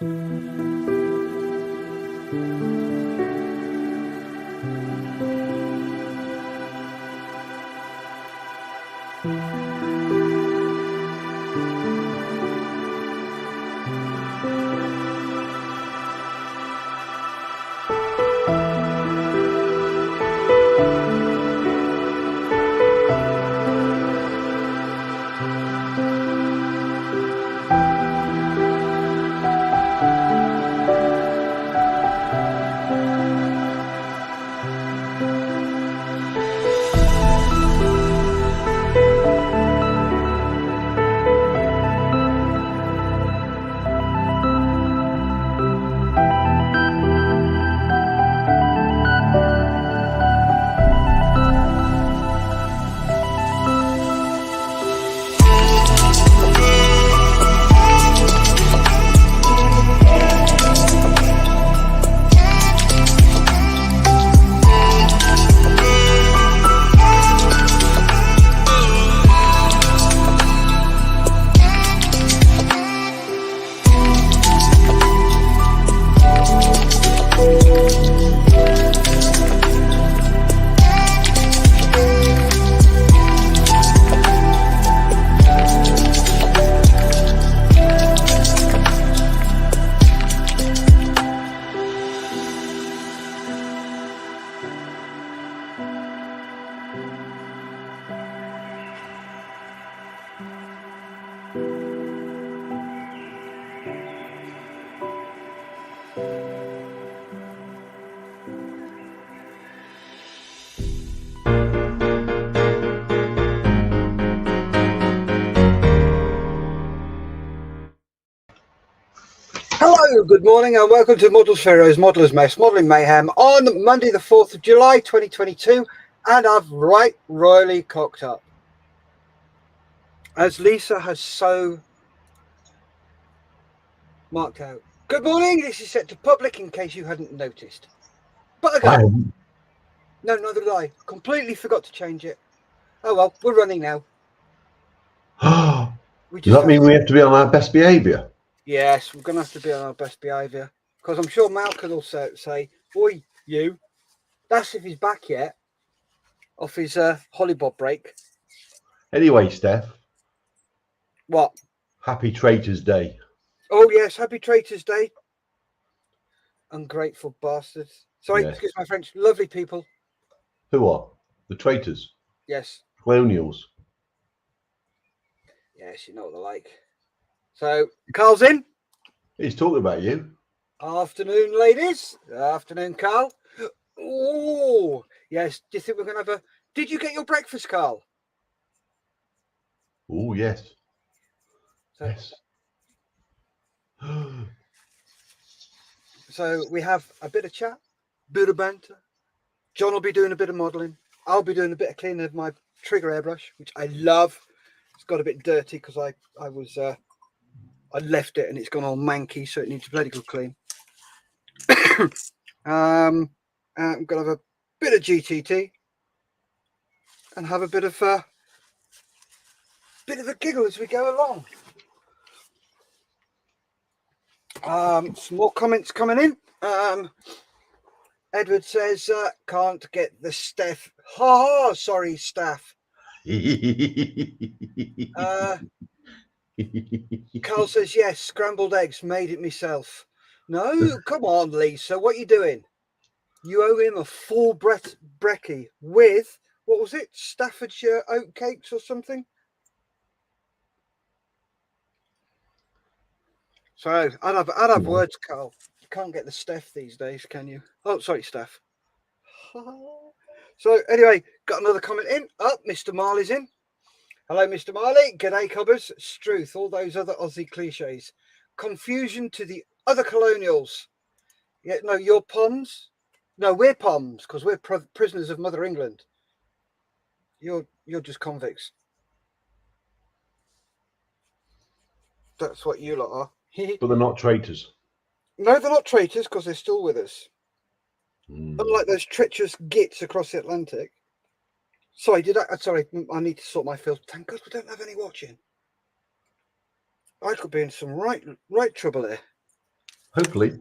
Hello, good morning and welcome to Models Pharaoh's Modeller's Mess, Modelling Mayhem on Monday the 4th of July 2022, and I've right royally cocked up. As Lisa has so marked out. Good morning, this is set to public in case you hadn't noticed. But again, no, neither did I. Completely forgot to change it. Oh well, we're running now. Does that mean we have to be on our best behaviour? Yes, we're going to have to be on our best behaviour. Because I'm sure Mal could also say, "Oi, you." That's if he's back yet. Off his Hollybob break. Anyway, Steph. What? Happy Traitors Day. Oh, yes. Happy Traitors Day. Ungrateful bastards. Sorry, yes. Excuse my French. Lovely people. Who are? The traitors? Yes. Colonials. Yes, you know what they're like. So, Carl's in. He's talking about you. Afternoon, ladies. Afternoon, Carl. Oh, yes. Do you think we're going to have a... Did you get your breakfast, Carl? Oh, yes. So, yes. So we have a bit of chat, bit of banter. John will be doing a bit of modelling. I'll be doing a bit of cleaning of my trigger airbrush, which I love. It's got a bit dirty because I left it and it's gone all manky, so it needs a bloody good clean. I'm going to have a bit of GTT and have a bit of a giggle as we go along. Some more comments coming in. Edward says, can't get the Steph. Ha ha, sorry, Steph. Carl says, yes, scrambled eggs, made it myself. No, come on, Lisa, what are you doing? You owe him a full brekkie with, what was it, Staffordshire oat cakes or something? So I'd have words, Carl. You can't get the Steph these days, can you? Oh, sorry, Steph. So anyway, got another comment in. Oh, Mr. Marley's in. Hello, Mr. Marley. G'day, Cobbers. Struth, all those other Aussie cliches. Confusion to the other colonials. Yeah, no, you're Poms. No, we're Poms because we're prisoners of Mother England. You're just convicts. That's what you lot are. But they're not traitors. No, they're not traitors because they're still with us. Unlike those treacherous gits across the Atlantic. Sorry, sorry, I need to sort my filter. Thank God we don't have any watching. I could be in some right trouble here. Hopefully.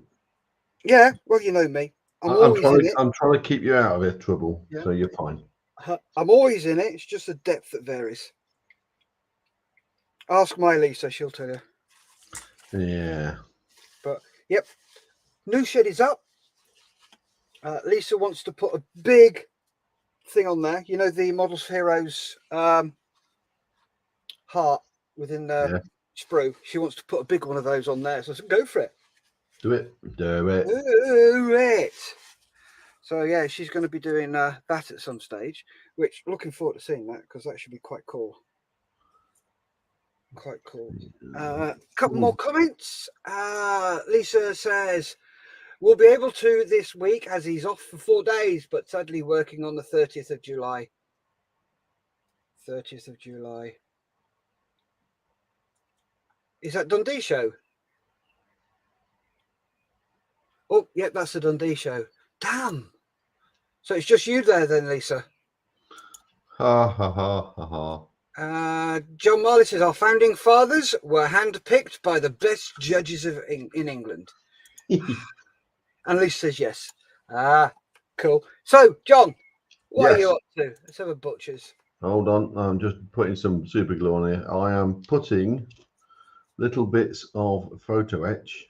Yeah, well, you know me. I'm I'm always trying in to. it. I'm trying to keep you out of it trouble, Yeah. so you're fine. I'm always in it. It's just the depth that varies. Ask my Lisa, she'll tell you. Yeah. But yep, new shed is up. Lisa wants to put a big thing on there. You know the Models for Heroes heart within the Yeah. sprue. She wants to put a big one of those on there. So I said, go for it. Do it. Do it. Do it. So yeah, she's going to be doing that at some stage. Which looking forward to seeing that because that should be quite cool. Quite cool. Couple more comments. Lisa says, we'll be able to this week as he's off for 4 days, but sadly working on the 30th of July. 30th of July. Is that Dundee show? Oh, yeah, that's the Dundee show. Damn. So it's just you there then, Lisa. Ha ha ha ha ha. John Marley says, our founding fathers were handpicked by the best judges in England. And Lisa says yes. Cool. So, John, what are you up to? Let's have a butcher's. Hold on. I'm just putting some super glue on here. I am putting little bits of photo etch.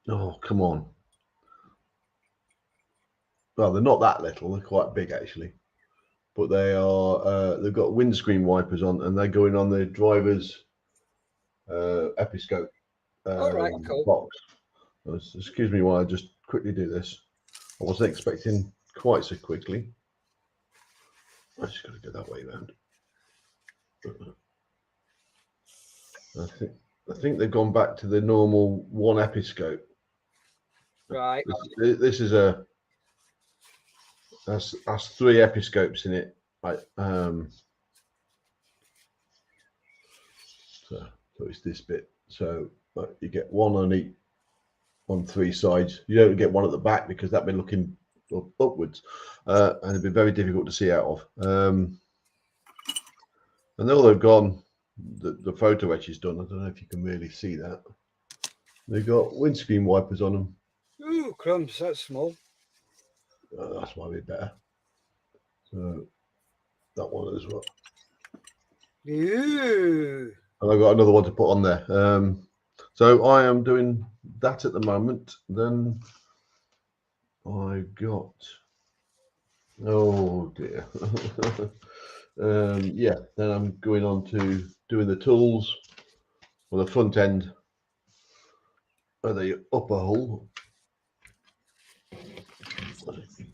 Oh, come on. Well, they're not that little. They're quite big, actually. But they are, they've got windscreen wipers on, and they're going on the driver's Episcope All right, cool. box. Excuse me while I just quickly do this. I wasn't expecting quite so quickly. I just got to go that way around. I think they've gone back to the normal one Episcope. Right. This is a that's 3 Episcopes in it. Right. So it's this bit. So you get one on 3 sides. You don't get one at the back because that'd be looking upwards, and it'd be very difficult to see out of. And all they've gone, the photo etch is done. I don't know if you can really see that. They've got windscreen wipers on them. Ooh, crumbs, that's small. That's might be better. So that one as well. Ooh. And I've got another one to put on there. So I am doing that at the moment. Then I got, oh dear. Yeah, then I'm going on to doing the tools for the front end of the upper hull,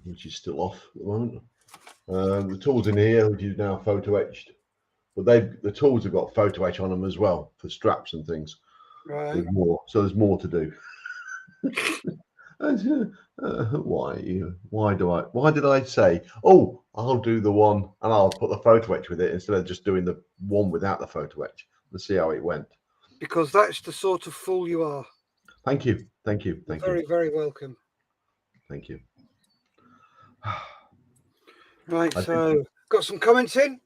which is still off at the moment. The tools in here, which is now photo etched, but the tools have got photo etch on them as well for straps and things. Right. There's more, so there's more to do. Why did I say, oh, I'll do the one and I'll put the photo etch with it instead of just doing the one without the photo etch? Let's see how it went. Because that's the sort of fool you are. Thank you. Very, very welcome. Thank you. Right, so got some comments in.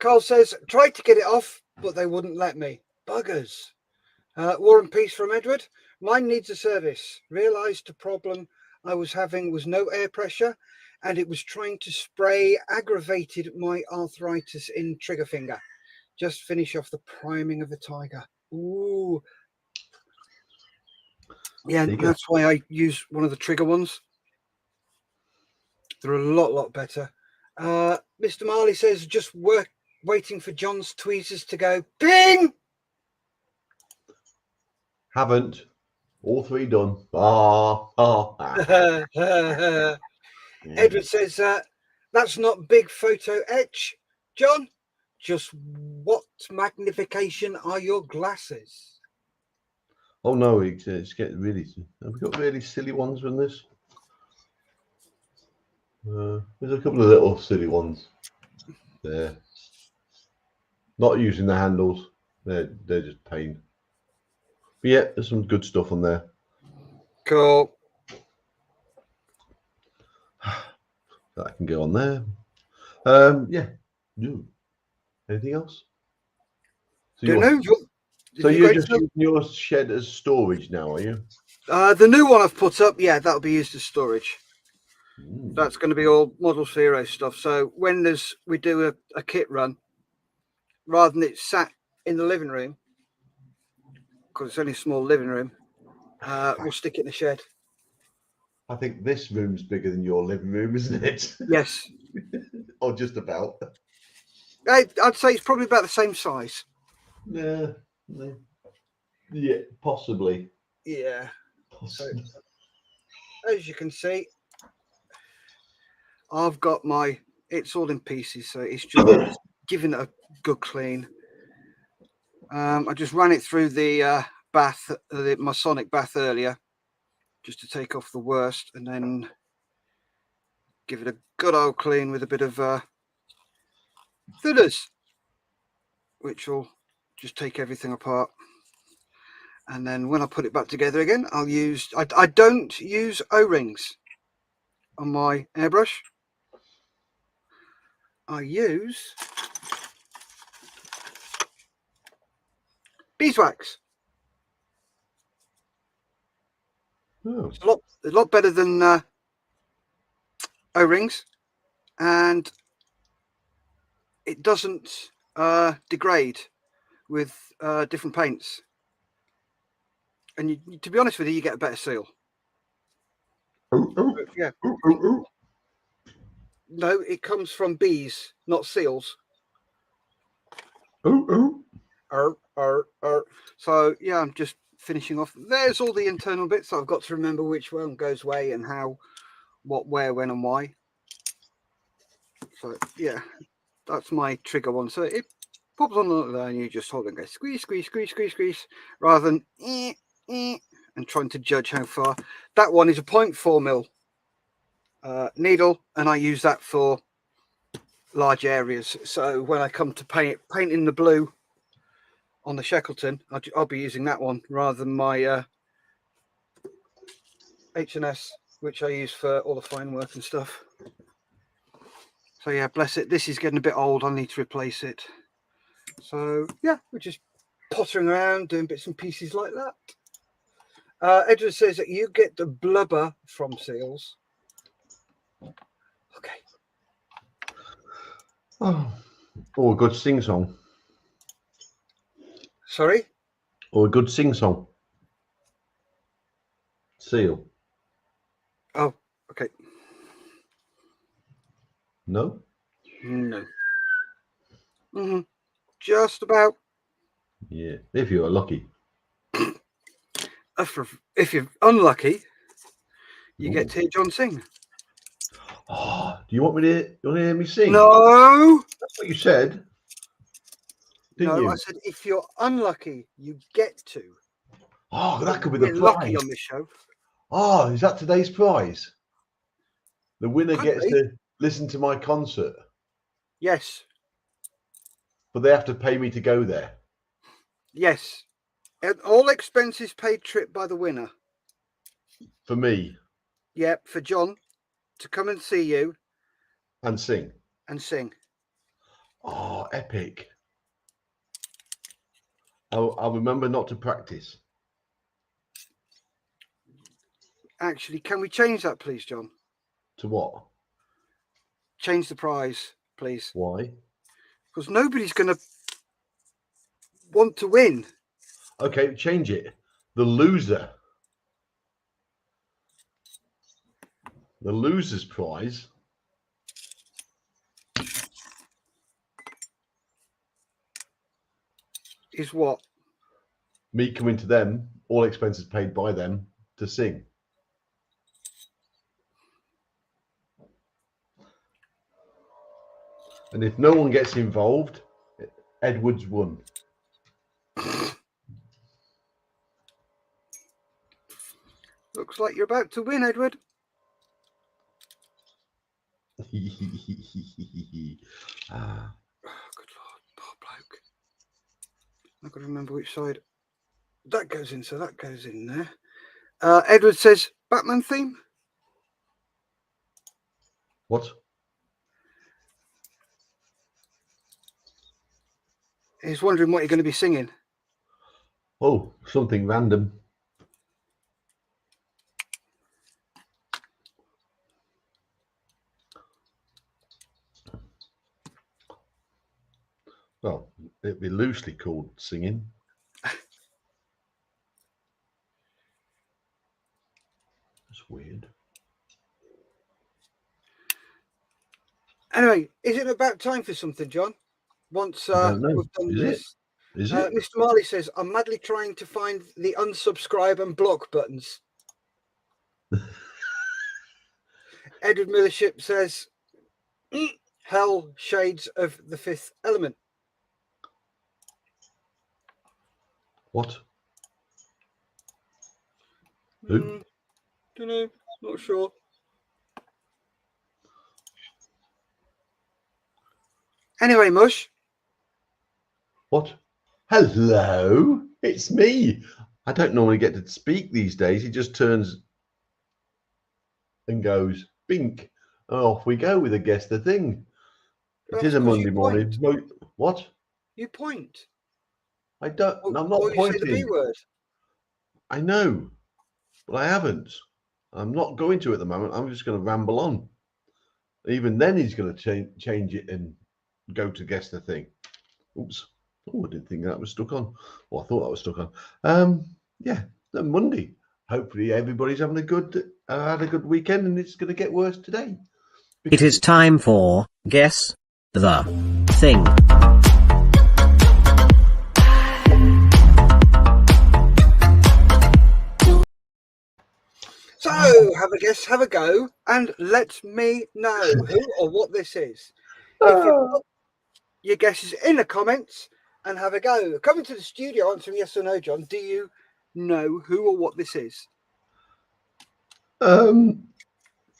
Carl says, tried to get it off, but they wouldn't let me. Buggers. War and Peace from Edward. Mine needs a service. Realised the problem I was having was no air pressure, and it was trying to spray aggravated my arthritis in trigger finger. Just finish off the priming of the Tiger. Ooh. Yeah, that's why I use one of the trigger ones. They're a lot better. Mr. Marley says, just waiting for John's tweezers to go ping. Haven't. All 3 done. Edward says, that's not big photo etch. John, just what magnification are your glasses? Oh no, it's getting really. Have we got really silly ones from this? There's a couple of little silly ones there. Not using the handles. They're just pain. But yeah, there's some good stuff on there. Cool. That can go on there. Yeah. No. Anything else? So Don't know. So you you're go just to using your shed as storage now, are you? the new one I've put up? Yeah, that'll be used as storage. Mm. That's going to be all Model Zero stuff. So when we do a kit run, rather than it sat in the living room, because it's only a small living room, we'll stick it in the shed. I think this room's bigger than your living room, isn't it? Yes. Or just about. I'd say it's probably about the same size. Yeah. Yeah, possibly. Yeah. Possibly. So, as you can see, I've got it's all in pieces, so it's just giving it a good clean. I just ran it through the bath, my sonic bath earlier, just to take off the worst, and then give it a good old clean with a bit of thinners, which will just take everything apart. And then when I put it back together again, I don't use O-rings on my airbrush. I use beeswax. Oh. It's a lot better than O-rings, and it doesn't degrade with different paints. And to be honest with you get a better seal. Yeah. No, it comes from bees, not seals. So yeah, I'm just finishing off. There's all the internal bits. I've got to remember which one goes where and how, what, where, when, and why. So yeah, that's my trigger one. So it pops on there, and you just hold it and go squeeze, squeeze, squeeze, squeeze, squeeze, rather than and trying to judge how far. That one is a 0.4 mil needle, and I use that for large areas. So when I come to painting the blue on the Shackleton, I'll be using that one rather than my H&S, which I use for all the fine work and stuff. So yeah, bless it. This is getting a bit old. I need to replace it. So yeah, we're just pottering around doing bits and pieces like that. Edward says that you get the blubber from seals. Okay. Oh. Or a good sing song. Sorry? Or a good sing song. Seal. Oh, okay. No? No. Just about. Yeah. If you are lucky. If you're unlucky, you get to hear John sing. Oh, do you want to hear me sing? No. That's what you said. Didn't No, you? I said if you're unlucky, you get to. Oh, that could be the We're prize. lucky on this show. Oh, is that today's prize? The winner Could gets be. to listen to my concert, Yes. but they have to pay me to go there. Yes. And all expenses paid trip by the winner. For me. Yep, for John to come and see you And sing. and sing. Oh, epic. I'll remember not to practice. Actually, can we change that, please, John? To what? Change the prize, please. Why? Because nobody's going to want to win. Okay, change it. The loser. The loser's prize. Is what? Me coming to them, all expenses paid by them, to sing. And if no one gets involved, Edward's won. Looks like you're about to win, Edward. Ah. Oh, good Lord, poor bloke. I've got to remember which side that goes in, so that goes in there. Edward says, Batman theme? What? He's wondering what you're going to be singing. Oh, something random. Well, it'd be loosely called singing. That's weird. Anyway, is it about time for something, John? Once I don't know. we've done Is this. it? Is it? Mr. Marley says, I'm madly trying to find the unsubscribe and block buttons. Edward Millership says, hell shades of the Fifth Element. What? Who? Don't know. Not sure. Anyway, Mush. What? Hello, it's me. I don't normally get to speak these days. He just turns and goes, bink, and off we go with a guess the thing. It is a Monday morning. What? You point. I don't. Or, I'm not or you say the B pointing. word. I know, but I haven't. I'm not going to at the moment. I'm just going to ramble on. Even then, he's going to change it and go to guess the thing. Oops. Oh, I didn't think that was stuck on. Well, I thought that was stuck on. Yeah, Monday. Hopefully, everybody's having had a good weekend, and it's going to get worse today. It is time for Guess the Thing. So, have a guess, have a go, and let me know who or what this is. If you put your guesses in the comments and have a go. Coming to the studio, answering yes or no, John. Do you know who or what this is?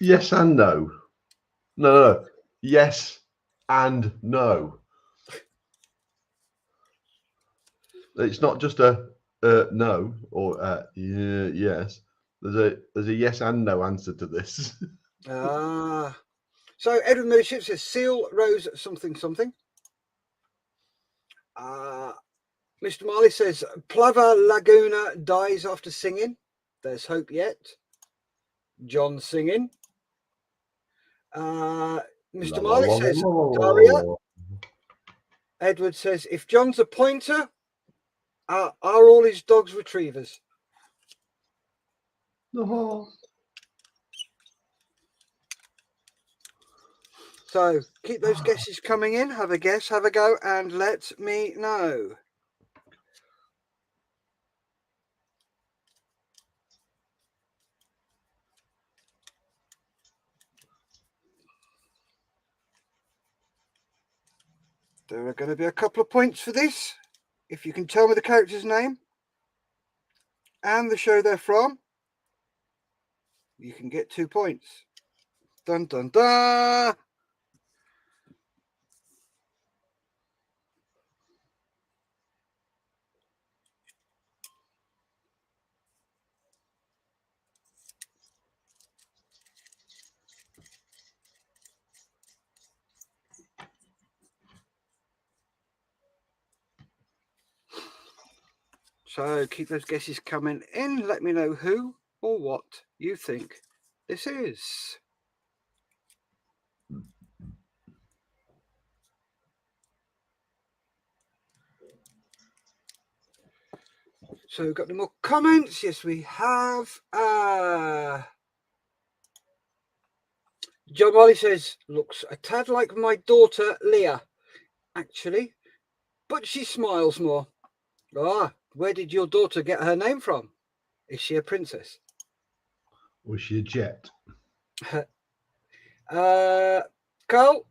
Yes and no. No. Yes and no. It's not just a no or yes. There's a yes and no answer to this. So Edward Millership says Seal Rose something something. Mr. Marley says Plava Laguna dies after singing. There's hope yet. John singing. Mr. Marley says Daria. Edward says if John's a pointer, are all his dogs retrievers? Oh. So keep those guesses coming in. Have a guess, have a go, and let me know. There are going to be a couple of points for this. If you can tell me the character's name and the show they're from, you can get 2 points. Dun, dun, dun. So keep those guesses coming in. Let me know who or what you think this is. So we've got any more comments? Yes, we have. John Molly says, looks a tad like my daughter, Leah, actually, but she smiles more. Where did your daughter get her name from? Is she a princess? Was she a jet? Carl,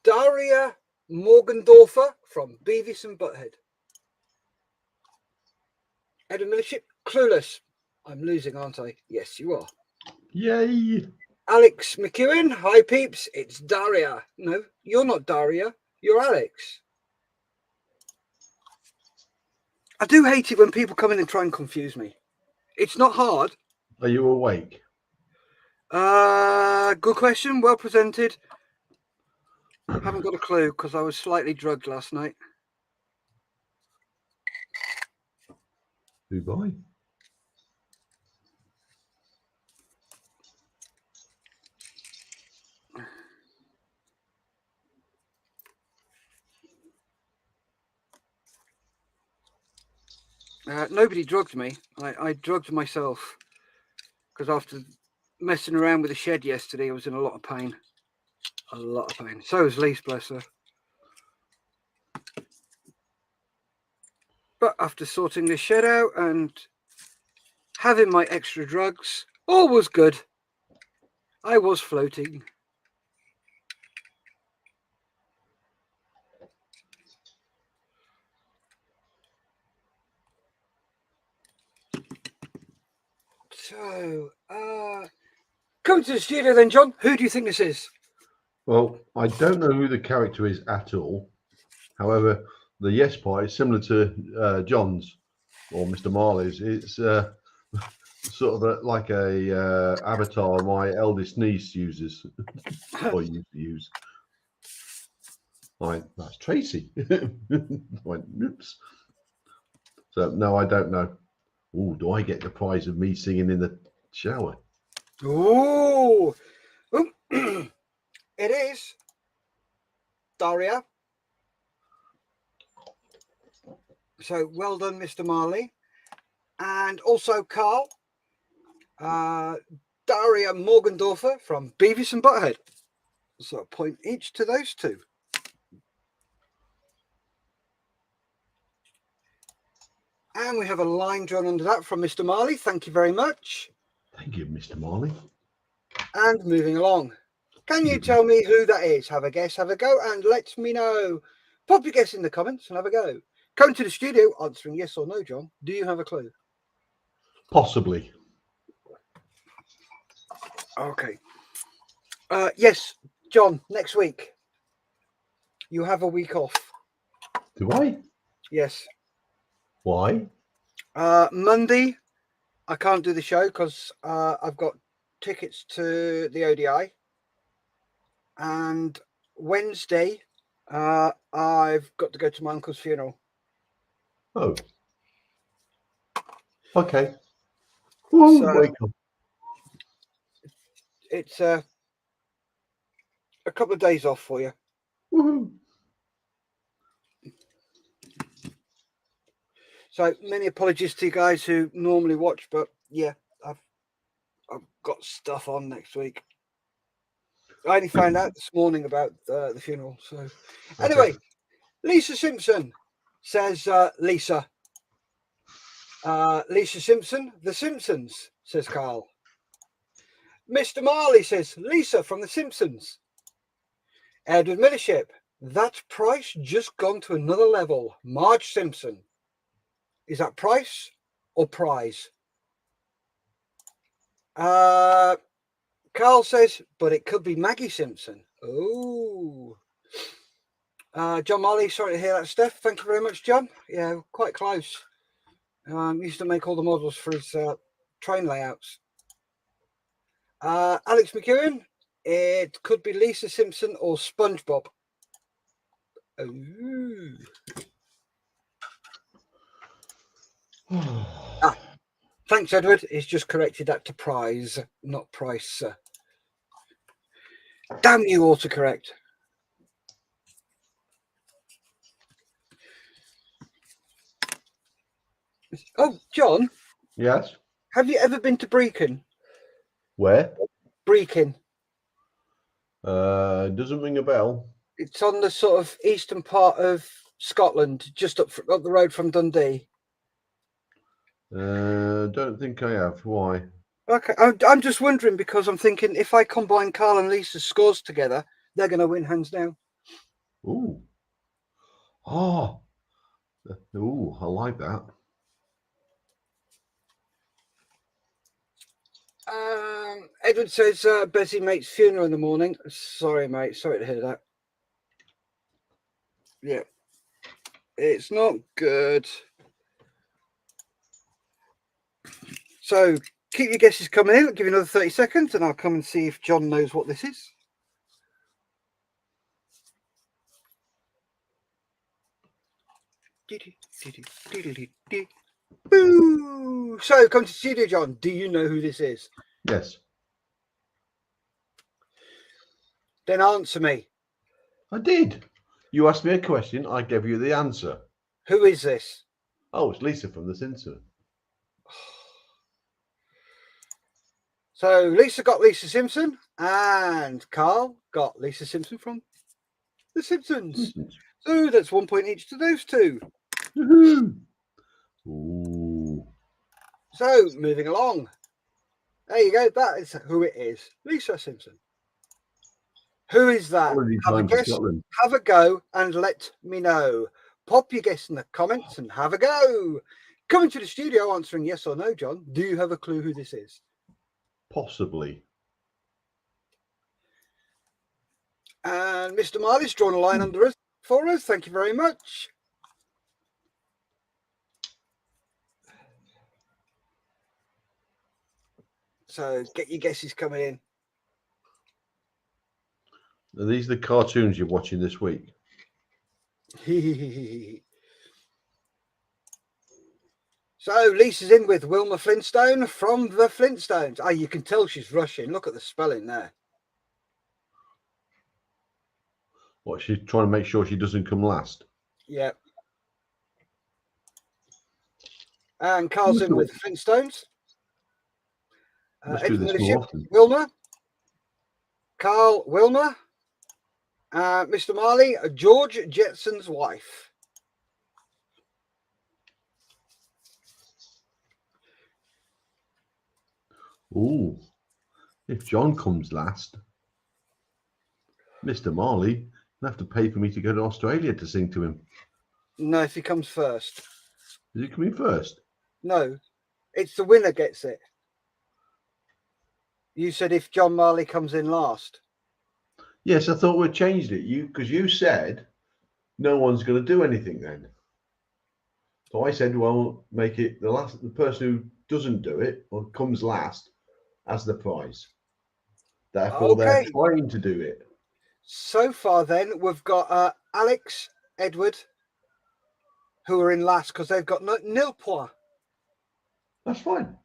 Daria Morgendorfer from Beavis and Butthead. Edward Millership, clueless. I'm losing, aren't I? Yes, you are. Yay! Alex McEwen, hi peeps, it's Daria. No, you're not Daria, you're Alex. I do hate it when people come in and try and confuse me. It's not hard. Are you awake? Good question, well presented. Haven't got a clue because I was slightly drugged last night. Dubai. Nobody drugged me. I drugged myself because after messing around with the shed yesterday, I was in a lot of pain. A lot of pain. So was Lise, bless her. But after sorting the shed out and having my extra drugs, all was good. I was floating. So, come to the studio then, John. Who do you think this is? Well, I don't know who the character is at all. However, the yes part is similar to John's or Mr. Marley's. It's sort of like a avatar my eldest niece uses or used to use. That's Tracy. Went, oops. So no, I don't know. Oh, do I get the prize of me singing in the shower? Ooh. It is Daria. So well done, Mr. Marley. And also Carl. Daria Morgendorfer from Beavis and Butthead. So a point each to those two. And we have a line drawn under that from Mr. Marley. Thank you very much. Thank you, Mr. Marley. And moving along. Can you tell me who that is? Have a guess, have a go, and let me know. Pop your guess in the comments and have a go. Come to the studio answering yes or no, John. Do you have a clue? Possibly. Okay. Yes, John, next week. You have a week off. Do I? Yes. Why? Monday, I can't do the show because I've got tickets to the ODI. And Wednesday, I've got to go to my uncle's funeral. Oh. Okay. Woo, So wake up. it's a couple of days off for you. Woohoo. So many apologies to you guys who normally watch, but yeah, I've got stuff on next week. I only found out this morning about the funeral. So anyway, Lisa Simpson says Lisa. Lisa Simpson, The Simpsons, says Carl. Mr. Marley says Lisa from The Simpsons. Edward Millership, that Price just gone to another level. Marge Simpson. Is that Price or Prize? Carl says, but it could be Maggie Simpson. Oh. John Marley, sorry to hear that, Steph. Thank you very much, John. Yeah, quite close. Used to make all the models for his train layouts. Alex McEwen, it could be Lisa Simpson or SpongeBob. Ooh. Thanks, Edward. He's just corrected that to Prize, not Price. Damn you, autocorrect. Oh, John. Yes. Have you ever been to Brecon? Where? Brecon. Doesn't ring a bell. It's on the sort of eastern part of Scotland, just up the road from Dundee. Don't think I have. Why? Okay, I'm just wondering because I'm thinking if I combine Carl and Lisa's scores together, they're going to win hands down. Ooh. Oh. Ooh, I like that. Edward says Bessie mate's funeral in the morning. Sorry, mate. Sorry to hear that. Yeah. It's not good. So keep your guesses coming in. I'll give you another 30 seconds and I'll come and see if John knows what this is. Boo! So, come to the studio, John. Do you know who this is? Yes, Then answer me. I did. You asked me a question, I gave you the answer. Who is this? Oh, it's Lisa from The Simpsons. So, Lisa got Lisa Simpson, and Carl got Lisa Simpson from The Simpsons. So, that's 1 point each to those two. Woohoo! Ooh. So, moving along. There you go. That is who it is. Lisa Simpson. Who is that? Holiday Have a time for guess, Scotland. have a go, and let me know. Pop your guess in the comments and have a go. Coming to the studio answering yes or no, John. Do you have a clue who this is? Possibly. And Mr. Marley's drawn a line under us for us. Thank you very much. So get your guesses coming in. Are these the cartoons you're watching this week? So Lisa's in with Wilma Flintstone from the Flintstones. Oh, you can tell she's rushing. Look at the spelling there. What, she's trying to make sure she doesn't come last? Yeah. And Carl's in with Flintstones. Let's do this more often. Wilma. Carl, Wilma. Mr. Marley, George Jetson's wife. Ooh, if John comes last, Mr. Marley will have to pay for me to go to Australia to sing to him. No, if he comes first. Is he coming first? No, it's the winner gets it. You said if John Marley comes in last. Yes, I thought we'd changed it. Because you said no one's going to do anything then. So I said, well, make it the person who doesn't do it or comes last as the prize. Therefore, they're trying to do it. So far, then we've got Alex, Edward, who are in last because they've got nil points. That's fine.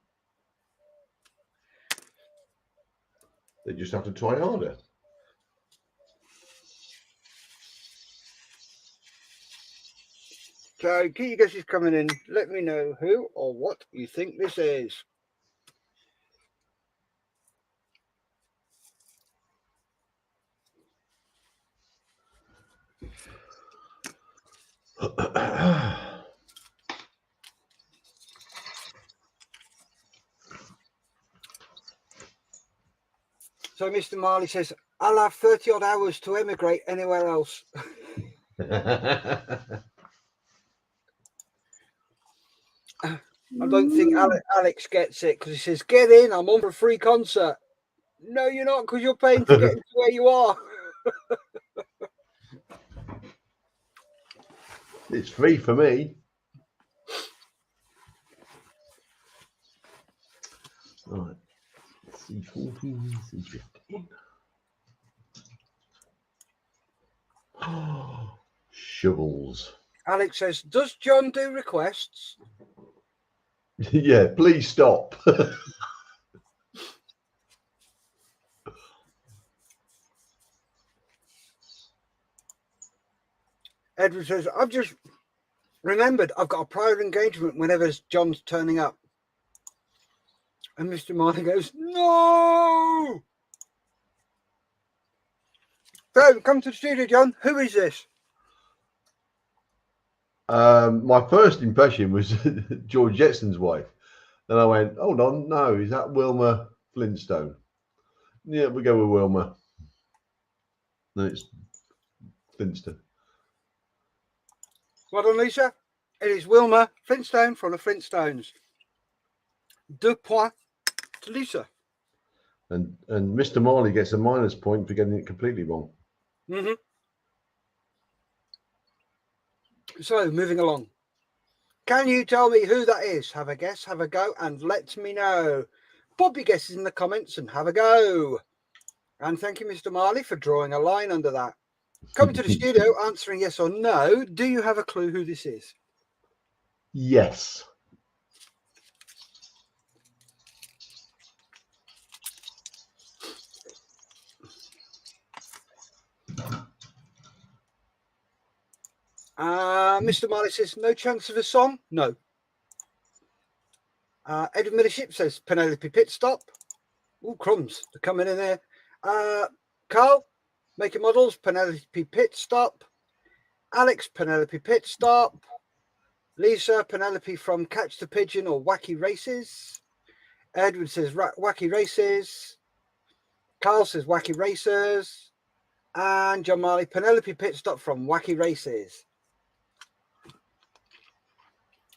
They just have to try harder. So keep your guesses coming in. Let me know who or what you think this is. So Mr. Marley says, I'll have 30 odd hours to emigrate anywhere else. I don't think Alex gets it because he says, get in, I'm on for a free concert. No, you're not because you're paying to get into where you are. It's free for me. Right. C14, C15. Oh, shovels. Alex says, does John do requests? Yeah, please stop. Edward says, I've just remembered I've got a prior engagement whenever John's turning up. And Mr. Marley goes, no! So, come to the studio, John. Who is this? My first impression was George Jetson's wife. Then I went, hold on, no, is that Wilma Flintstone? Yeah, we go with Wilma. Then it's Flintstone. Well done, Lisa. It is Wilma Flintstone from the Flintstones. 2 points to Lisa. And Mr. Marley gets a minus point for getting it completely wrong. Mm-hmm. So, moving along. Can you tell me who that is? Have a guess, have a go, and let me know. Pop your guesses in the comments and have a go. And thank you, Mr. Marley, for drawing a line under that. Coming to the studio, answering yes or no. Do you have a clue who this is? Yes. Mr. Marley says, no chance of a song? No. Edward Millership says, Penelope Pit Stop. Ooh, crumbs. They're coming in there. Carl, Making Models, Penelope Pit Stop. Alex, Penelope Pit Stop. Lisa, Penelope from Catch the Pigeon or Wacky Races. Edward says, Wacky Races. Carl says, Wacky Racers. And John Marley, Penelope Pit Stop from Wacky Races.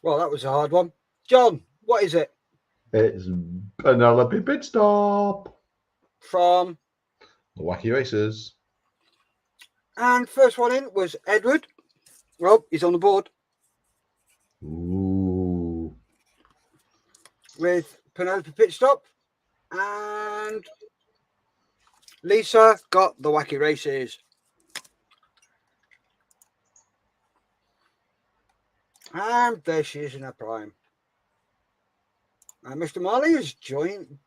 Well, that was a hard one. John, what is it? It's Penelope Pit Stop. From The Wacky Racers. And first one in was Edward. Well, he's on the board. Ooh. With Penelope Pit Stop. And Lisa got the Wacky Races. And there she is in her prime. And Mr. Marley has joined,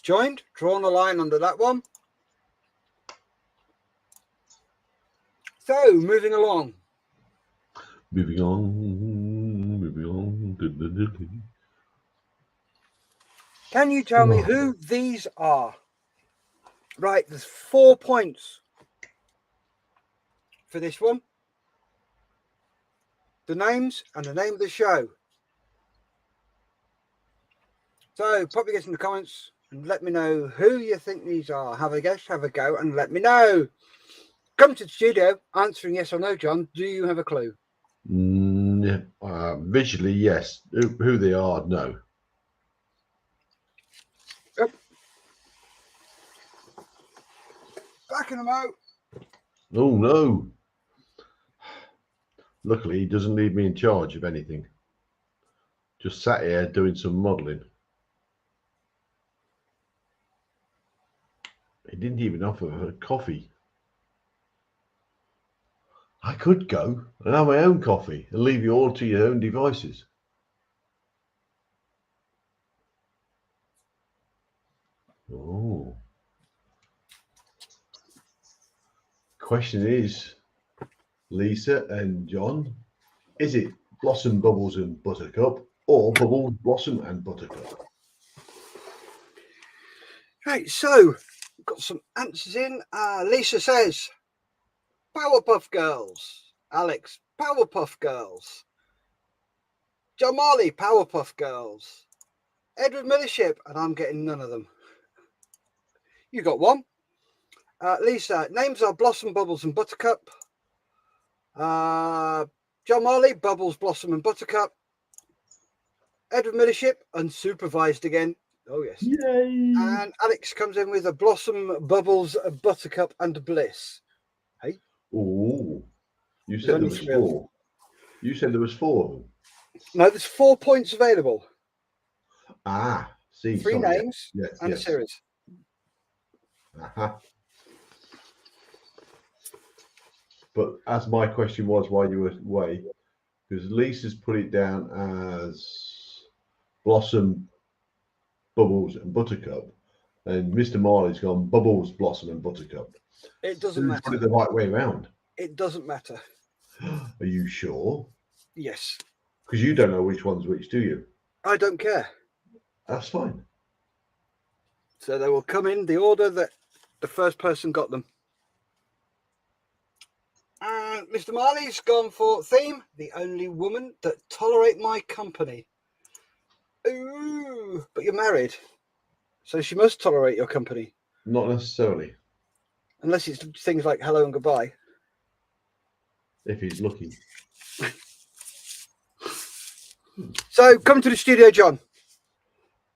drawn a line under that one. So, moving along. Moving on. Can you tell me who these are? Right, there's 4 points for this one. The names and the name of the show. So, pop your guess in the comments and let me know who you think these are. Have a guess, have a go, and let me know. Come to the studio answering yes or no, John. Do you have a clue? Visually, yes. Who they are, no. Yep. Backing them out. Oh, no. Luckily, he doesn't leave me in charge of anything. Just sat here doing some modelling. He didn't even offer her coffee. I could go and have my own coffee and leave you all to your own devices. Oh. Question is, Lisa and John, is it Blossom, Bubbles and Buttercup or Bubbles, Blossom and Buttercup? Right, so got some answers in. Lisa says Powerpuff Girls. Alex, Powerpuff Girls. John Marley, Powerpuff Girls. Edward Millership, and I'm getting none of them. You got one. Lisa, names are Blossom, Bubbles and Buttercup. John Marley, Bubbles, Blossom and Buttercup. Edward Millership, unsupervised again. Oh, yes. Yay! And Alex comes in with a Blossom, Bubbles, a Buttercup and a Bliss. Hey? Oh, you said there was four. You said there was four of them. No, there's 4 points available. Ah, see. 3 sorry, names yes, and yes. a series. But as my question was while you were away, because Lisa's put it down as Blossom, Bubbles and Buttercup, and Mr. Marley's gone Bubbles, Blossom and Buttercup. It doesn't Who's matter. put it the right way around? It doesn't matter. Are you sure? Yes. Because you don't know which one's which, do you? I don't care. That's fine. So they will come in the order that the first person got them. And Mr. Marley's gone for theme, the only woman that tolerate my company. Ooh, but you're married, so she must tolerate your company. Not necessarily. Unless it's things like hello and goodbye. If he's lucky. So come to the studio, John.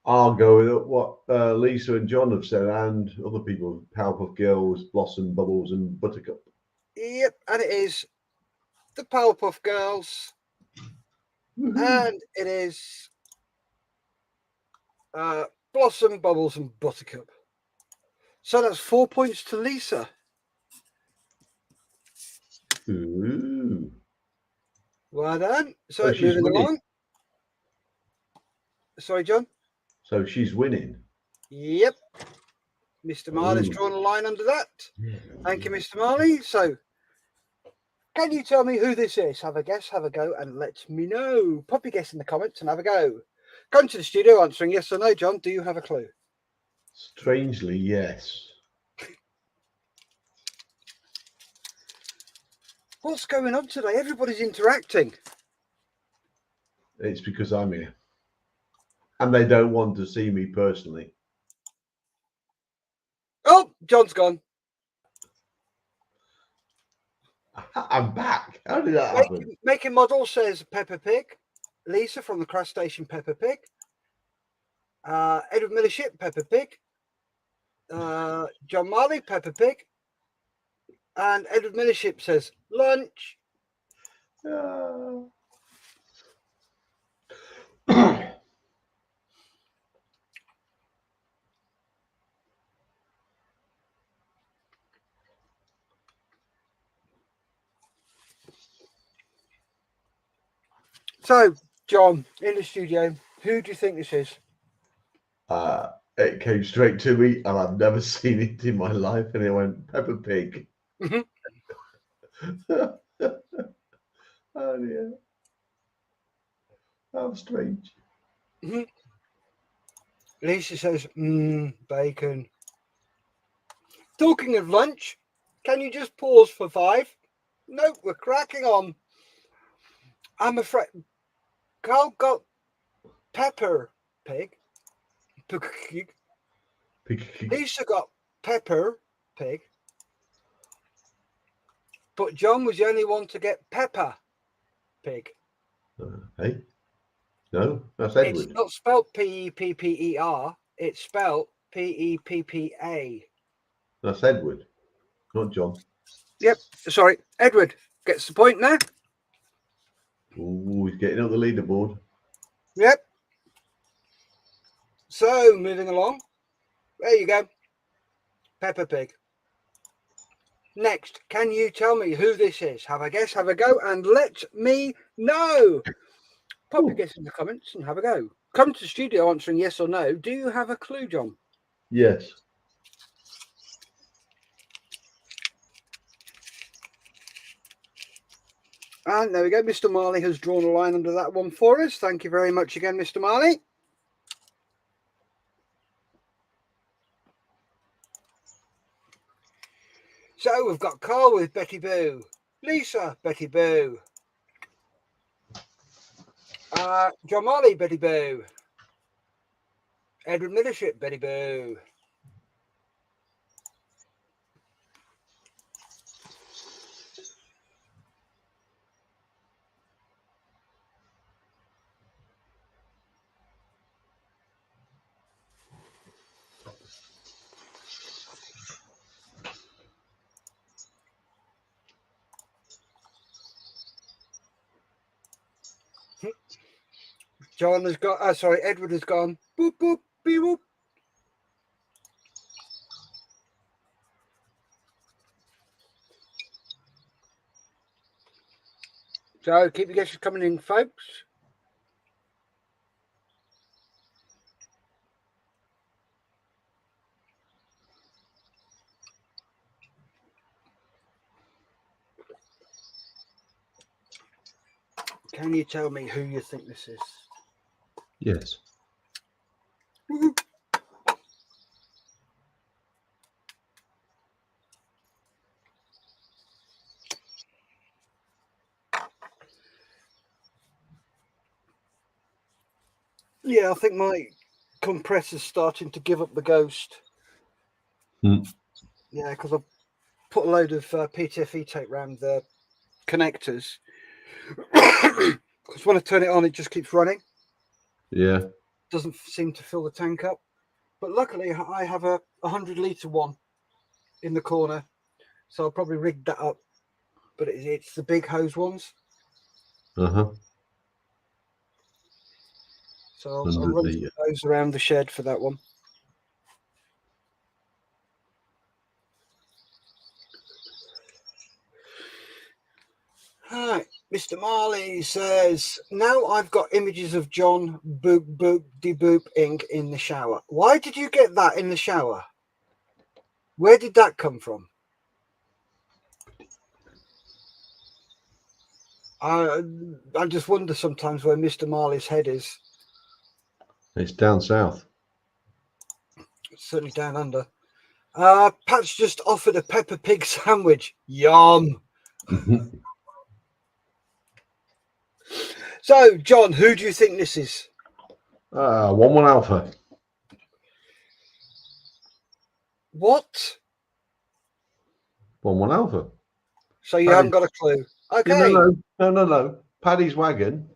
I'll go with what Lisa and John have said, and other people: Powerpuff Girls, Blossom, Bubbles, and Buttercup. Yep, and it is the Powerpuff Girls. And it is Blossom, Bubbles, and Buttercup. So that's 4 points to Lisa. Ooh. Well done. So Oh, she's moving winning. along. Sorry, John. So she's winning. Yep. Mr. Marley's Ooh. drawn a line under that. Thank you, Mr. Marley. So Can you tell me who this is? Have a guess, have a go, and let me know. Pop your guess in the comments and have a go. Come to the studio answering yes or no, John. Do you have a clue? Strangely, yes. What's going on today? Everybody's interacting. It's because I'm here. And they don't want to see me personally. Oh, John's gone. I'm back. How did that happen? Making model says Peppa Pig. Lisa from the crash station, Peppa Pig. Edward Millership, Peppa Pig. John Marley, Peppa Pig. And Edward Millership says lunch. So, John, in the studio, who do you think this is? It came straight to me, and I've never seen it in my life, and it went Peppa Pig. Oh dear. How strange. Lisa says, bacon. Talking of lunch, can you just pause for 5? Nope, we're cracking on. I'm afraid Carl got Pepper Pig. Lisa got Pepper Pig. But John was the only one to get Peppa Pig. Hey? No, that's Edward. It's not spelled P-E-P-P-E-R. It's spelled P-E-P-P-A. That's Edward, not John. Yep, sorry. Edward gets the point now. Oh, he's getting up the leaderboard. Yep. So, moving along. There you go. Peppa Pig. Next, can you tell me who this is? Have a guess, have a go, and let me know. Pop your guess in the comments and have a go. Come to the studio answering yes or no. Do you have a clue, John? Yes. And there we go. Mr. Marley has drawn a line under that one for us. Thank you very much again, Mr. Marley. So we've got Carl with Betty Boo. Lisa, Betty Boo. John Marley, Betty Boo. Edward Millership, Betty Boo. John has got, Edward has gone. Boop, boop, beep, boop. So keep your guesses coming in, folks. Can you tell me who you think this is? Yes. Woo-hoo. Yeah, I think my compressor's starting to give up the ghost. Yeah, because I've put a load of PTFE tape around the connectors. Because when I turn it on, it just keeps running. Yeah. Doesn't seem to fill the tank up. But luckily, I have a 100-litre one in the corner. So I'll probably rig that up. But it's the big hose ones. Uh-huh. So I'll run those around the shed for that one. Hi, Mr. Marley says, now I've got images of John boop boop de boop ink in the shower. Why did you get that in the shower? Where did that come from? I just wonder sometimes where Mr. Marley's head is. It's down south. It's certainly down under. Pat's just offered a Peppa Pig sandwich. Yum. So, John, who do you think this is? 1-1 Alpha. What? 1-1 Alpha. So you Paddy. haven't got a clue. Okay. No. Paddy's wagon.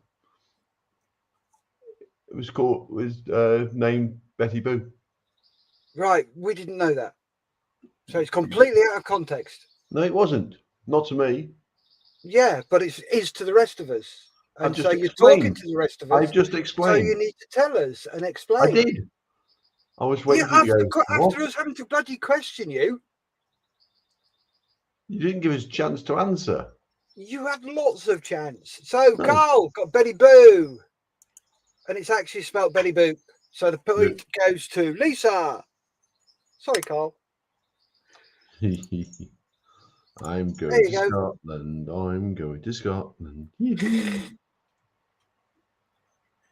It was named Betty Boo. Right, we didn't know that. So it's completely out of context. No, it wasn't. Not to me. Yeah, but it is to the rest of us. I've And just so you're explained. talking to the rest of us. I've just So explained. you need to tell us and I explain. did. I was waiting for you to go. After us having to bloody question you, You didn't give us a chance to answer. you had lots of chance. So No. Carl got Betty Boo. And it's actually spelled Betty Boop. So the point goes to Lisa. Sorry, Carl. I'm There going you to go. Scotland. I'm going to Scotland.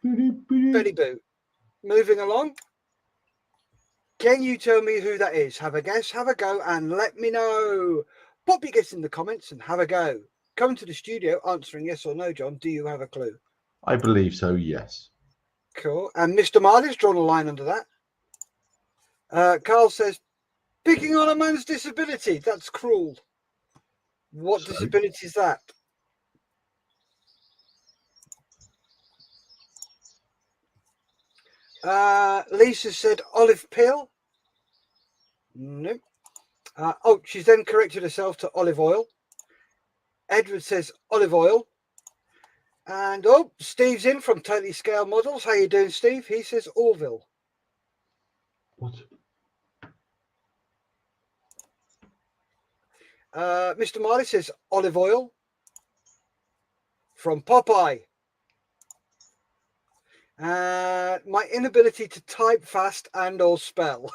Betty Boo. Moving along. Can you tell me who that is? Have a guess, have a go, and let me know. Pop your guess in the comments and have a go. Come to the studio answering yes or no, John. Do you have a clue? I believe so, yes. Cool. And Mr. Marley's drawn a line under that. Carl says, picking on a man's disability. That's cruel. What disability is that? Lisa said olive peel. Nope. She's then corrected herself to olive oil. Edward says olive oil. And Steve's in from Totally Scale Models. How you doing, Steve? He says Orville. What? Mr. Marley says olive oil from Popeye. My inability to type fast and or spell.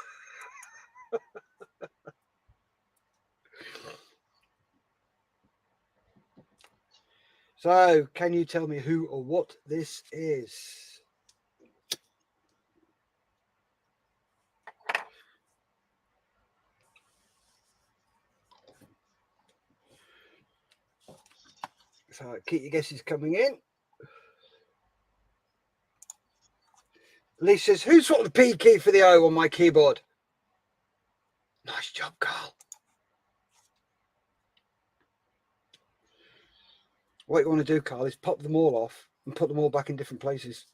So, can you tell me who or what this is? So, keep your guesses coming in. Lee says, who swapped the P key for the O on my keyboard? Nice job, Carl. What you want to do, Carl, is pop them all off and put them all back in different places.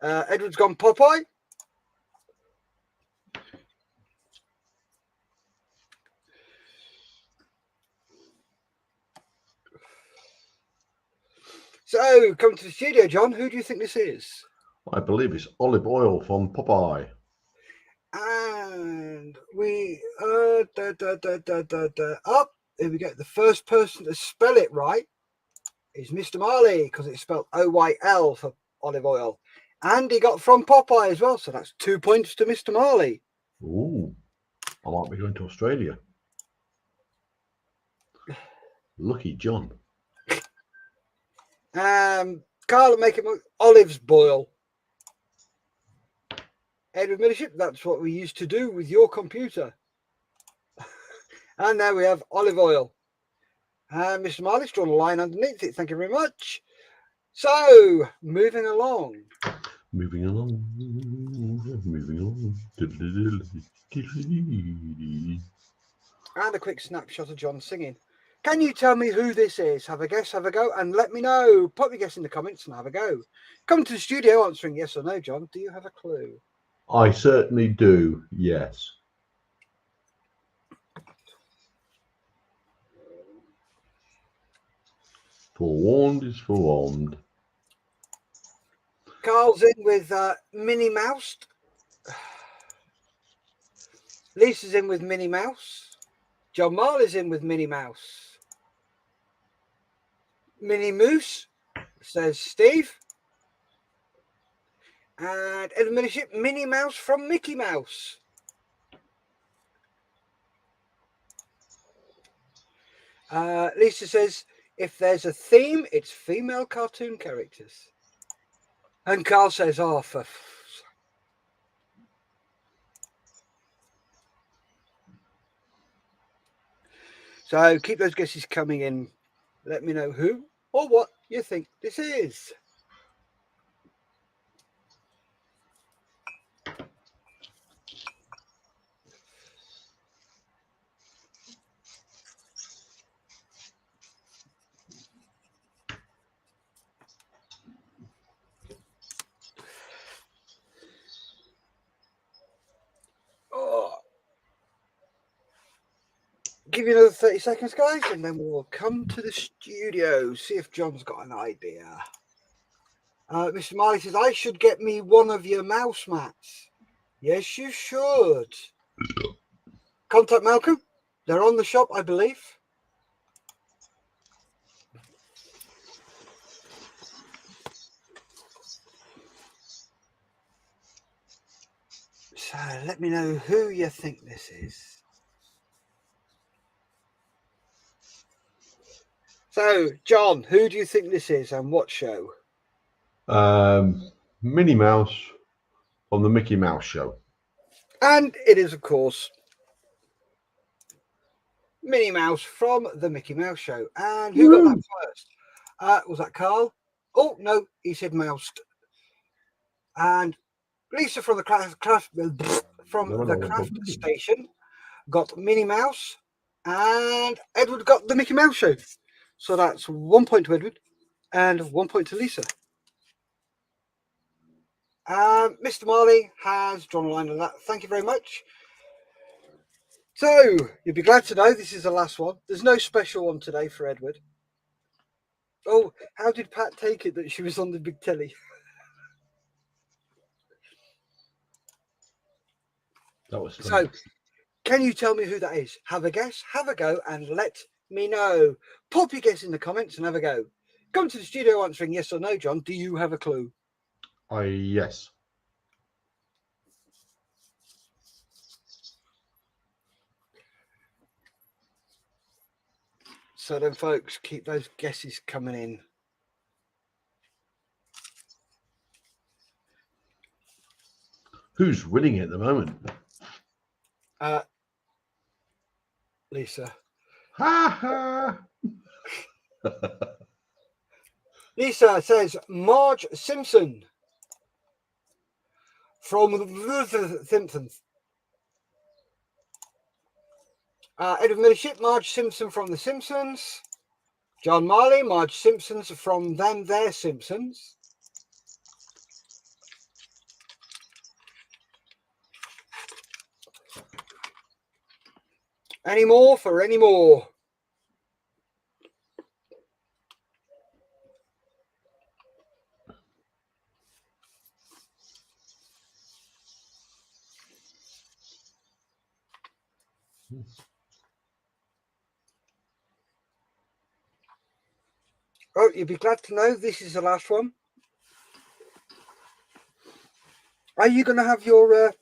Edward's gone Popeye. So, come to the studio, John. Who do you think this is? I believe it's olive oil from Popeye. And we up. Here we go. The first person to spell it right is Mr. Marley, because it's spelled OYL for olive oil. And he got from Popeye as well. So that's 2 points to Mr. Marley. Ooh, I might be going to Australia. Lucky John. Carl, make it olives boil. Edward Millership, that's what we used to do with your computer. And there we have olive oil. Mr. Marley's drawn a line underneath it. Thank you very much. So, moving along. Moving along. And a quick snapshot of John singing. Can you tell me who this is? Have a guess, have a go, and let me know. Pop your guess in the comments and have a go. Come to the studio answering yes or no, John. Do you have a clue? I certainly do, yes. Forewarned is forearmed. Carl's in with Minnie Mouse. Lisa's in with Minnie Mouse. John Marley's in with Minnie Mouse. Minnie Moose, says Steve. And Edward Millership, Minnie Mouse from Mickey Mouse. Lisa says, if there's a theme, it's female cartoon characters. And Carl says, oh, So keep those guesses coming in. Let me know who or what you think this is. Oh. Give you another 30 seconds, guys, and then we'll come to the studio, see if John's got an idea. Mr. Marley says, I should get me one of your mouse mats. Yes, you should. Contact Malcolm. They're on the shop, I believe. So let me know who you think this is. So, John, who do you think this is and what show? Minnie Mouse from the Mickey Mouse Show. And it is, of course, Minnie Mouse from the Mickey Mouse Show. And who got that first? Was that Carl? Oh, no, he said Moused. And Lisa from the craft station got Minnie Mouse. And Edward got the Mickey Mouse Show. So that's 1 point to Edward and 1 point to Lisa. Mr. Marley has drawn a line on that. Thank you very much. So, you'll be glad to know this is the last one. There's no special one today for Edward. Oh, how did Pat take it that she was on the big telly? That was funny. So, can you tell me who that is? Have a guess, have a go, and let me know. Pop your guess in the comments and have a go. Come to the studio answering yes or no, John. Do you have a clue? Yes. So then, folks, keep those guesses coming in. Who's winning at the moment? Lisa. Ha ha! Lisa says Marge Simpson from the Simpsons. Edward Millership, Marge Simpson from The Simpsons. John Marley, Marge Simpsons from Them Their Simpsons. Any more for any more? Oh, you'll be glad to know this is the last one. Are you going to have your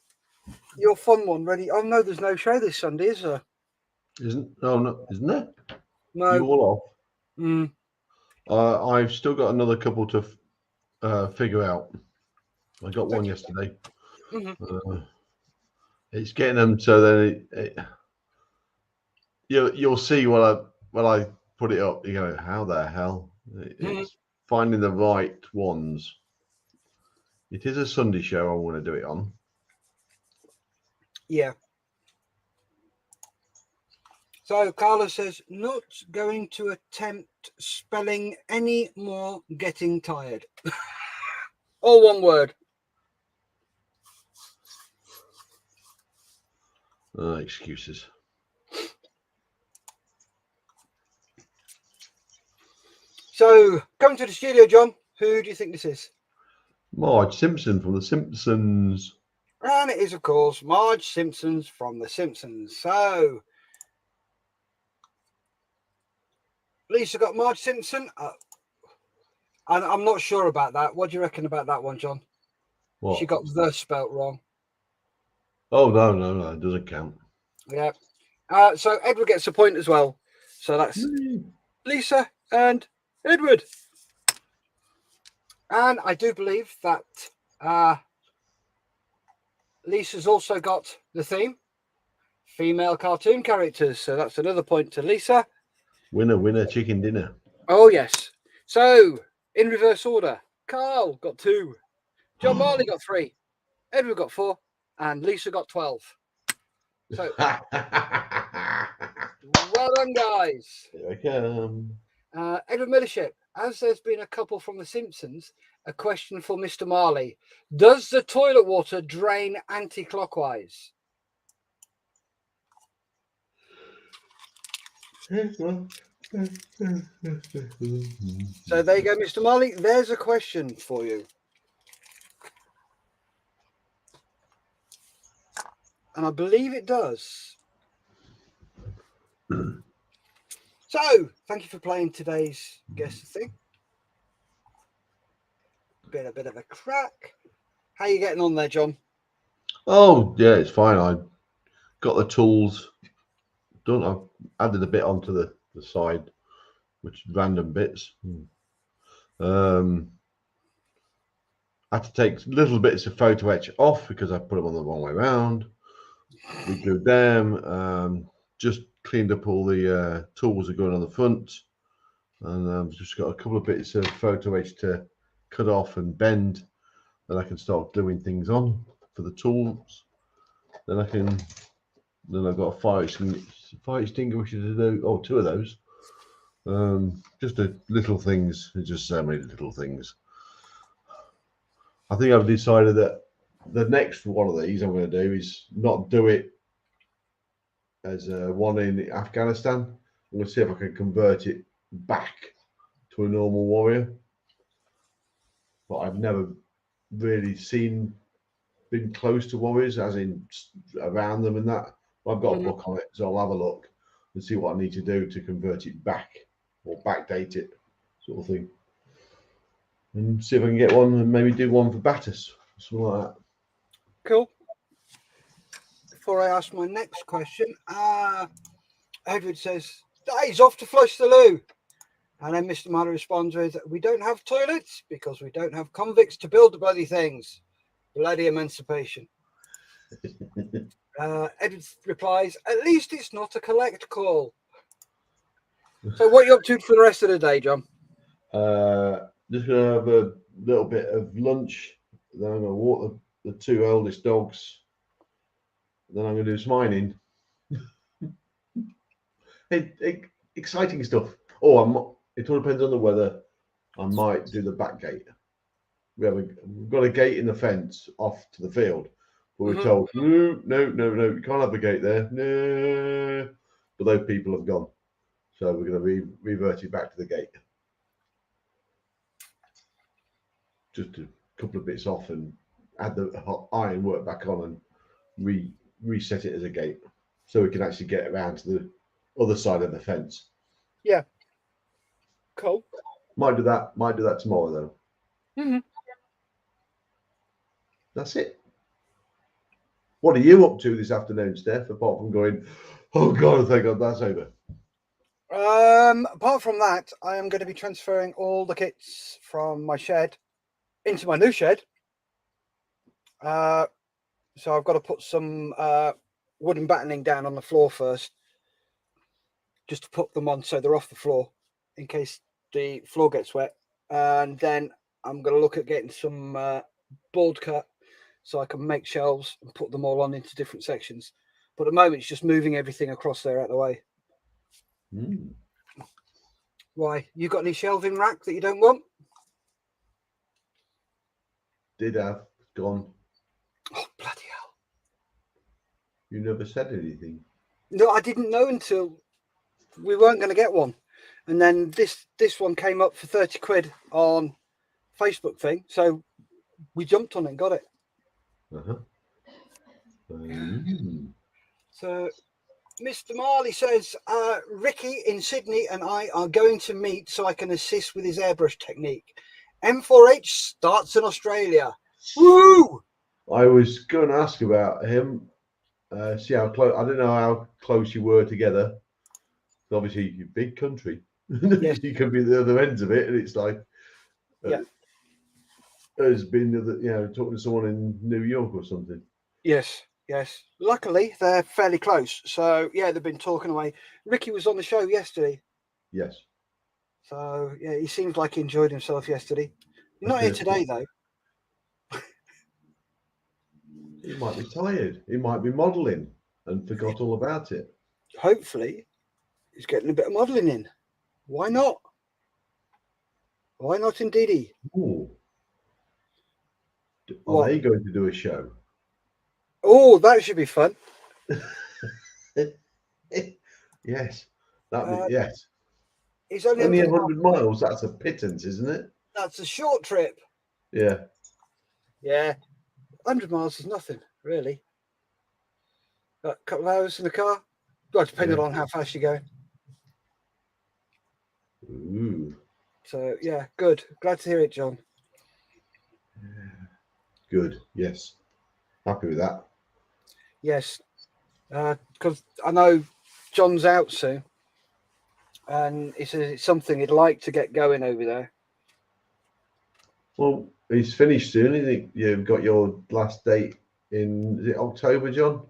fun one ready? Oh no, there's no show this Sunday, is there? Isn't there? No. You all off? I've still got another couple to figure out. I got one yesterday. Mm-hmm. It's getting them so that you'll see when I put it up. You go, how the hell? It's finding the right ones. It is a Sunday show I want to do it on. Yeah. So Carla says, not going to attempt spelling any more, getting tired. All one word. Excuses. So, coming to the studio, John, who do you think this is? Marge Simpson from The Simpsons. And it is, of course, Marge Simpson from The Simpsons. So, Lisa got Marge Simpson. And I'm not sure about that. What do you reckon about that one, John? What? She got the spelt wrong. Oh, no, it doesn't count. Yeah. So Edward gets a point as well. So that's Lisa and Edward. And I do believe that Lisa's also got the theme, female cartoon characters. So that's another point to Lisa. Winner, winner, chicken dinner. Oh, yes. So in reverse order, Carl got 2, John Marley got 3, Edward got 4, and Lisa got 12. So well done, guys. Here I come. Edward Millership, as there's been a couple from The Simpsons, a question for Mr. Marley. Does the toilet water drain anti-clockwise? So there you go, Mr. Marley. There's a question for you. And I believe it does. So, thank you for playing today's Guess the Thing. Been a bit of a crack. How are you getting on there, John? Oh, yeah, it's fine. I got the tools done. I've added a bit onto the side, which random bits. I had to take little bits of photo etch off because I put them on the wrong way around. We glued them. Just cleaned up all the tools that are going on the front, and I've just got a couple of bits of photo etch to cut off and bend, then I can start gluing things on for the tools. Then I've got a fire extinguisher to do. Oh, 2 of those. Just the little things. There's just so many little things. I think I've decided that the next one of these I'm going to do is not do it as one in Afghanistan. I'm going to see if I can convert it back to a normal warrior. But I've never really been close to warriors, as in around them and that. I've got a book on it, so I'll have a look and see what I need to do to convert it back or backdate it, sort of thing. And see if I can get one and maybe do one for Battus, something like that. Cool. Before I ask my next question, Edward says, he's off to flush the loo. And then Mr. Marley responds with, we don't have toilets because we don't have convicts to build the bloody things. Bloody emancipation. Edward replies, at least it's not a collect call. So what are you up to for the rest of the day, John? Just going to have a little bit of lunch. Then I'm going to walk the 2 eldest dogs. Then I'm going to do some ironing. Exciting stuff. Oh, it all depends on the weather. I might do the back gate. We've got a gate in the fence off to the field, but we're told no, you can't have a gate there. No, but those people have gone, so we're going to revert it back to the gate. Just a couple of bits off and add the iron work back on and reset it as a gate, so we can actually get around to the other side of the fence. Yeah. Cool. Might do that tomorrow though. That's it. What are you up to this afternoon, Steph, apart from going, oh God, thank God that's over? Apart from that, I am going to be transferring all the kits from my shed into my new shed. So I've got to put some wooden battening down on the floor first, just to put them on so they're off the floor in case the floor gets wet. And then I'm going to look at getting some board cut so I can make shelves and put them all on into different sections. But at the moment, it's just moving everything across there out of the way. Why? You got any shelving rack that you don't want? Did have. Gone. Oh, bloody hell. You never said anything. No, I didn't know until we weren't going to get one. And then this one came up for 30 quid on Facebook thing. So we jumped on it and got it. So Mr. Marley says, Ricky in Sydney and I are going to meet so I can assist with his airbrush technique. M4H starts in Australia. Woo! I was going to ask about him. See how close. I don't know how close you were together, Obviously, you're a big country. Yes. You can be the other ends of it, and it's like, Yeah. There's been, talking to someone in New York or something. Yes. Yes. Luckily, they're fairly close. So yeah, they've been talking away. Ricky was on the show yesterday. Yes. So yeah, he seems like he enjoyed himself yesterday. Not here today though. He might be tired. He might be modelling and forgot all about it. Hopefully, he's getting a bit of modelling in. Why not? Why not, indeedy? Ooh. Are What? they going to do a show? Oh, that should be fun. Yes. Yes. It's only Only 100 100 miles. That's a pittance, isn't it? That's a short trip. Yeah. Yeah, 100 miles is nothing, really. A couple of hours in the car. Well, depending on how fast you're going. Ooh. So yeah, good. Glad to hear it, John. Good. Yes. Happy with that. Yes, because I know John's out soon, and he says it's something he'd like to get going over there. Well, he's finished soon. I think you've got your last date is it October, John?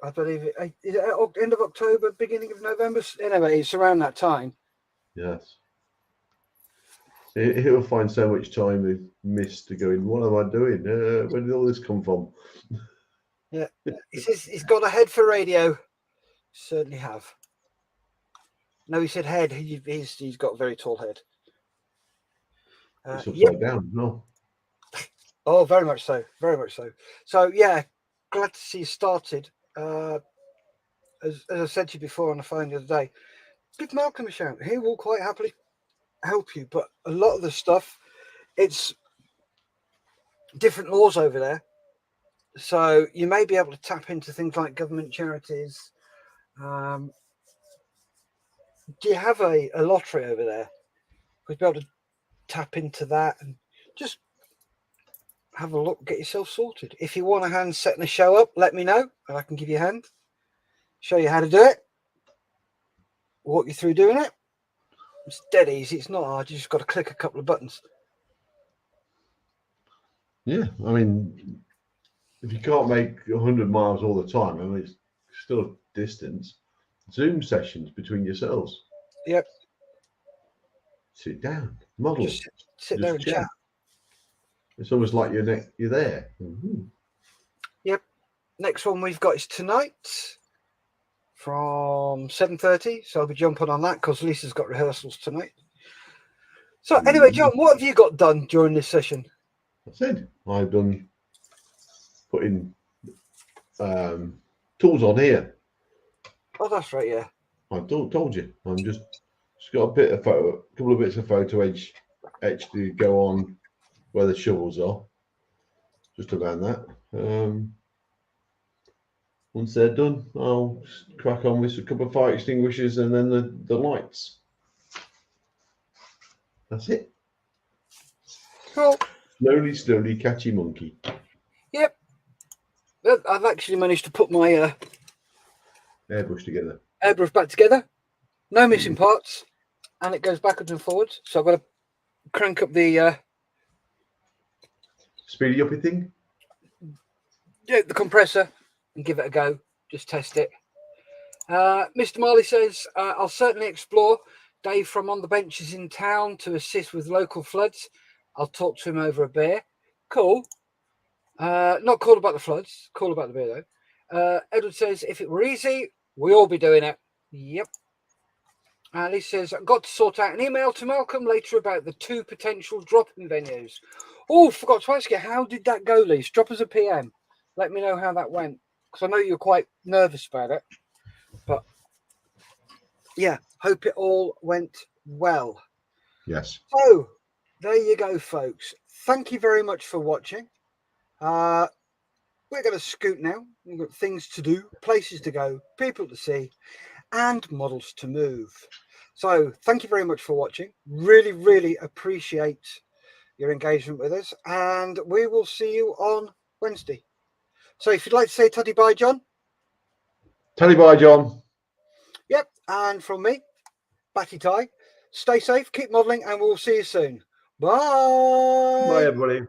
I believe it is it end of October, beginning of November. Anyway, it's around that time. Yes. He'll find so much time he's missed to go in. What am I doing? Where did all this come from? Yeah, he says he's got a head for radio. Certainly have. No, he said head. He's got a very tall head. It's upside down. No. Oh, very much so. Very much so. So yeah, glad to see you started. As I said to you before on the phone the other day, give Malcolm a shout. He will quite happily help you. But a lot of the stuff, it's different laws over there. So you may be able to tap into things like government charities. Do you have a lottery over there? We'd be able to tap into that and just have a look, get yourself sorted. If you want a hand setting a show up, let me know and I can give you a hand, show you how to do it, walk you through doing it. It's dead easy. It's not hard. You just got to click a couple of buttons. Yeah, I mean, if you can't make 100 miles all the time, I mean, it's still a distance. Zoom sessions between yourselves. Yep. Sit down, model. Just sit there and chat. It's almost like you're there. Mm-hmm. Yep. Next one we've got is tonight from 7:30. So I'll be jumping on that because Lisa's got rehearsals tonight. So anyway, John, what have you got done during this session? I said I've done putting tools on here. Oh, that's right, yeah. I told you. I'm just got a couple of bits of photo edge to go on where the shovels are. Just around that. Once they're done, I'll crack on with a couple of fire extinguishers and then the lights. That's it. Cool. Slowly, catchy monkey. Yep. I've actually managed to put my Airbrush together. airbrush back together. No missing parts. And it goes backwards and forwards. So I've got to crank up the Speedy uppy thing? the compressor and give it a go. Just test it. Mr. Marley says, I'll certainly explore. Dave from On the Bench is in town to assist with local floods. I'll talk to him over a beer. Cool. Not cool about the floods. Cool about the beer, though. Edward says, if it were easy, we all be doing it. Yep. He says, I've got to sort out an email to Malcolm later about the 2 potential drop-in venues. Oh, forgot to ask you, how did that go, Lise? Drop us a PM. Let me know how that went. Because I know you're quite nervous about it. But, yeah, hope it all went well. Yes. So, there you go, folks. Thank you very much for watching. We're going to scoot now. We've got things to do, places to go, people to see, and models to move. So thank you very much for watching. Really appreciate your engagement with us, and we will see you on Wednesday. So if you'd like to say toddy bye, John. Toddy bye, John. Yep, and from me, Batty tie. Stay safe, keep modelling, and we'll see you soon. Bye. Bye, everybody.